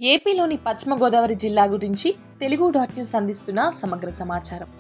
ఏపీలోని పశ్చిమ గోదావరి జిల్లా గురించి తెలుగు.న్యూస్ అందిస్తున్న సమగ్ర సమాచారం.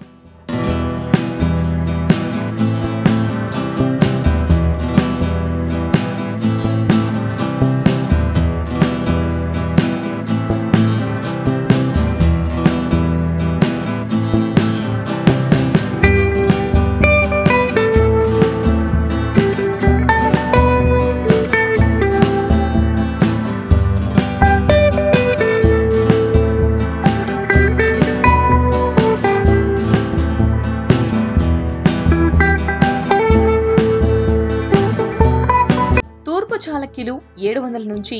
తూర్పు చాళుక్యులు 700 నుంచి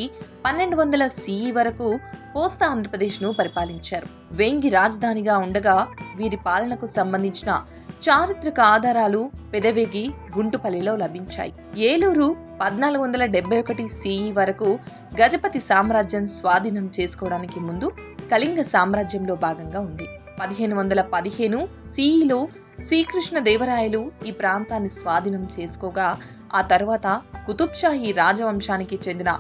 1200 CE వరకు కోస్తా ఆంధ్రప్రదేశ్ను పరిపాలించారు. వేంగి రాజధానిగా ఉండగా వీరి పాలనకు సంబంధించిన చారిత్రక ఆధారాలు పెదవేగి, గుంటుపల్లిలో లభించాయి. ఏలూరు 1471 CE వరకు గజపతి సామ్రాజ్యం స్వాధీనం చేసుకోవడానికి ముందు కళింగ సామ్రాజ్యంలో భాగంగా ఉంది. 1515 CEలో శ్రీకృష్ణదేవరాయలు ఈ ప్రాంతాన్ని స్వాధీనం చేసుకోగా ఆ తర్వాత కుతుబ్షాహీ రాజవంశానికి చెందిన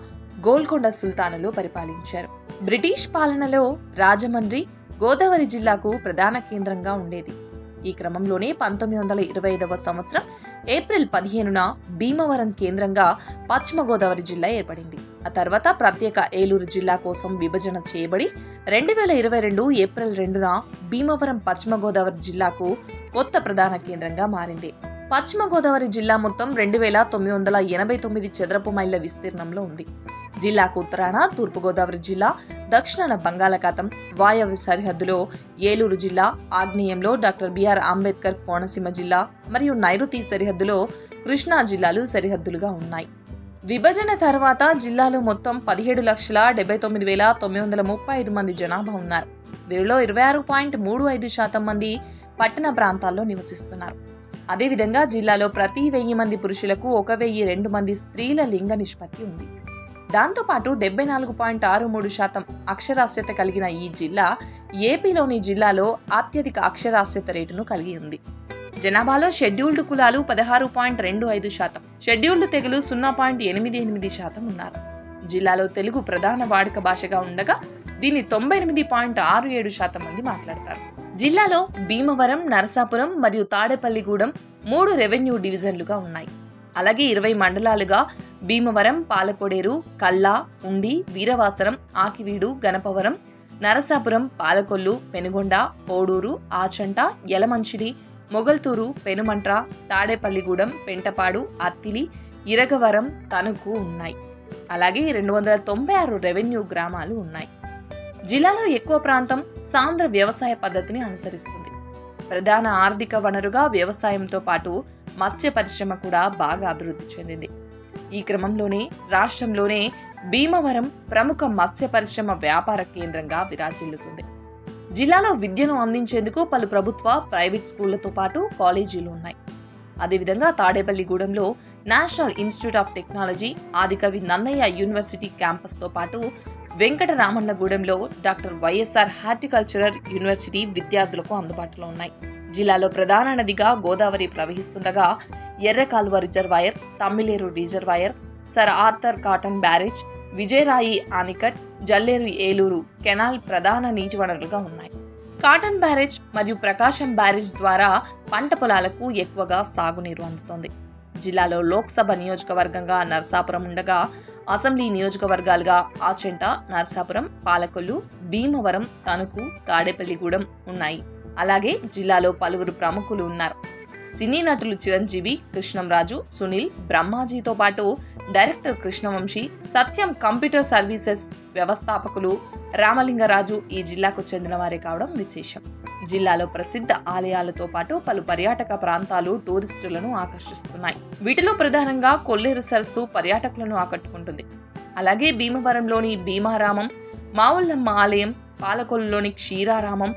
గోల్కొండ సుల్తానులు పరిపాలించారు. బ్రిటిష్ పాలనలో రాజమండ్రి గోదావరి జిల్లాకు ప్రధాన కేంద్రంగా ఉండేది. ఈ క్రమంలోనే 1925వ సంవత్సరం ఏప్రిల్ 15న భీమవరం కేంద్రంగా పశ్చిమ గోదావరి జిల్లా ఏర్పడింది. ఆ తర్వాత ప్రత్యేక ఏలూరు జిల్లా కోసం విభజన చేయబడి 2022 ఏప్రిల్ 2న భీమవరం పశ్చిమ గోదావరి జిల్లాకు కొత్త ప్రధాన కేంద్రంగా మారింది. పశ్చిమ గోదావరి జిల్లా మొత్తం 2989 చదరపు మైళ్ల విస్తీర్ణంలో ఉంది. జిల్లాకు ఉత్తరాన తూర్పు గోదావరి జిల్లా, దక్షిణాన బంగాళాఖాతం, వాయవ్య సరిహద్దులో ఏలూరు జిల్లా, ఆగ్నేయంలో డాక్టర్ బిఆర్ అంబేద్కర్ కోనసీమ జిల్లా మరియు నైరుతి సరిహద్దులో కృష్ణా జిల్లాలు సరిహద్దులుగా ఉన్నాయి. విభజన తర్వాత జిల్లాలో మొత్తం 17,79,935 మంది జనాభా ఉన్నారు. వీరిలో 26.35% మంది పట్టణ ప్రాంతాల్లో నివసిస్తున్నారు. అదేవిధంగా జిల్లాలో ప్రతి 1000 మంది పురుషులకు 1002 మంది స్త్రీల లింగ నిష్పత్తి ఉంది. దాంతోపాటు 74.63% అక్షరాస్యత కలిగిన ఈ జిల్లా ఏపీలోని జిల్లాలో అత్యధిక అక్షరాస్యత రేటును కలిగి ఉంది. జనాభాలో షెడ్యూల్డ్ కులాలు 16.25%, షెడ్యూల్డ్ తెగలు 0.88% ఉన్నారు. జిల్లాలో తెలుగు ప్రధాన వాడుక భాషగా ఉండగా దీన్ని 98.67% మంది మాట్లాడతారు. జిల్లాలో భీమవరం, నరసాపురం మరియు తాడేపల్లిగూడెం 3 రెవెన్యూ డివిజన్లుగా ఉన్నాయి. అలాగే 20 మండలాలుగా భీమవరం, పాలకోడేరు, కల్లా, ఉండి, వీరవాసరం, ఆకివీడు, గణపవరం, నరసాపురం, పాలకొల్లు, పెనుగొండ, పోడూరు, ఆచంట, యలమంచిలి, మొగల్తూరు, పెనుమంట్ర, తాడేపల్లిగూడెం, పెంటపాడు, అత్తిలి, ఇరగవరం, తణుకు ఉన్నాయి. అలాగే 296 రెవెన్యూ గ్రామాలు ఉన్నాయి. జిల్లాలో ఎక్కువ ప్రాంతం సాంద్ర వ్యవసాయ పద్ధతిని అనుసరిస్తుంది. ప్రధాన ఆర్థిక వనరుగా వ్యవసాయంతో పాటు మత్స్య పరిశ్రమ కూడా బాగా అభివృద్ధి చెందింది. ఈ క్రమంలోనే రాష్ట్రంలోనే భీమవరం ప్రముఖ మత్స్య పరిశ్రమ వ్యాపార కేంద్రంగా విరాజిల్లుతుంది. జిల్లాలో విద్యను అందించేందుకు పలు ప్రభుత్వ, ప్రైవేట్ స్కూళ్లతో పాటు కాలేజీలు ఉన్నాయి. అదేవిధంగా తాడేపల్లిగూడెంలో national institute of technology, Adikavi Nannaya university క్యాంపస్తో పాటు వెంకటరామన్నగూడెంలో డాక్టర్ వైఎస్ఆర్ హార్టికల్చరల్ యూనివర్సిటీ విద్యార్థులకు అందుబాటులో ఉన్నాయి. జిల్లాలో ప్రధాన నదిగా గోదావరి ప్రవహిస్తుండగా Errakaluva reservoir, Tammileru reservoir, sir Arthur Cotton barrage, Vijayarai anicut, Jalleru Eluru canal ప్రధాన నీటి వనరులుగా ఉన్నాయి. కాటన్ బ్యారేజ్ మరియు ప్రకాశం బ్యారేజ్ ద్వారా పంట పొలాలకు ఎక్కువగా సాగునీరు అందుతోంది. జిల్లాలో లోక్సభ నియోజకవర్గంగా నరసాపురం ఉండగా అసెంబ్లీ నియోజకవర్గాలుగా ఆచంట, నరసాపురం, పాలకొల్లు, భీమవరం, తణుకు, తాడేపల్లిగూడెం ఉన్నాయి. అలాగే జిల్లాలో పలువురు ప్రముఖులు ఉన్నారు. సినీ నటులు చిరంజీవి, కృష్ణంరాజు, సునీల్, బ్రహ్మాజీతో పాటు డైరెక్టర్ కృష్ణవంశీ, సత్యం కంప్యూటర్ సర్వీసెస్ వ్యవస్థాపకులు రామలింగరాజు ఈ జిల్లాకు చెందిన వారే కావడం విశేషం. జిల్లాలో ప్రసిద్ధ ఆలయాలతో పాటు పలు పర్యాటక ప్రాంతాలు టూరిస్టులను ఆకర్షిస్తున్నాయి. వీటిలో ప్రధానంగా కొల్లేరు సరస్సు పర్యాటకులను ఆకట్టుకుంటుంది. అలాగే భీమవరంలోని భీమారామం, మావుళ్ళమ్మ ఆలయం, పాలకొల్లులోని క్షీరారామం,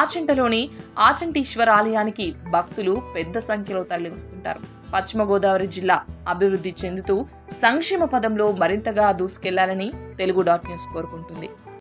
ఆచంటలోని ఆచంటీశ్వర ఆలయానికి భక్తులు పెద్ద సంఖ్యలో తరలివస్తుంటారు. పశ్చిమ గోదావరి జిల్లా అభివృద్ధి చెందుతూ సంక్షేమ పదంలో మరింతగా దూసుకెళ్లాలని తెలుగు.న్యూస్ కోరుకుంటుంది.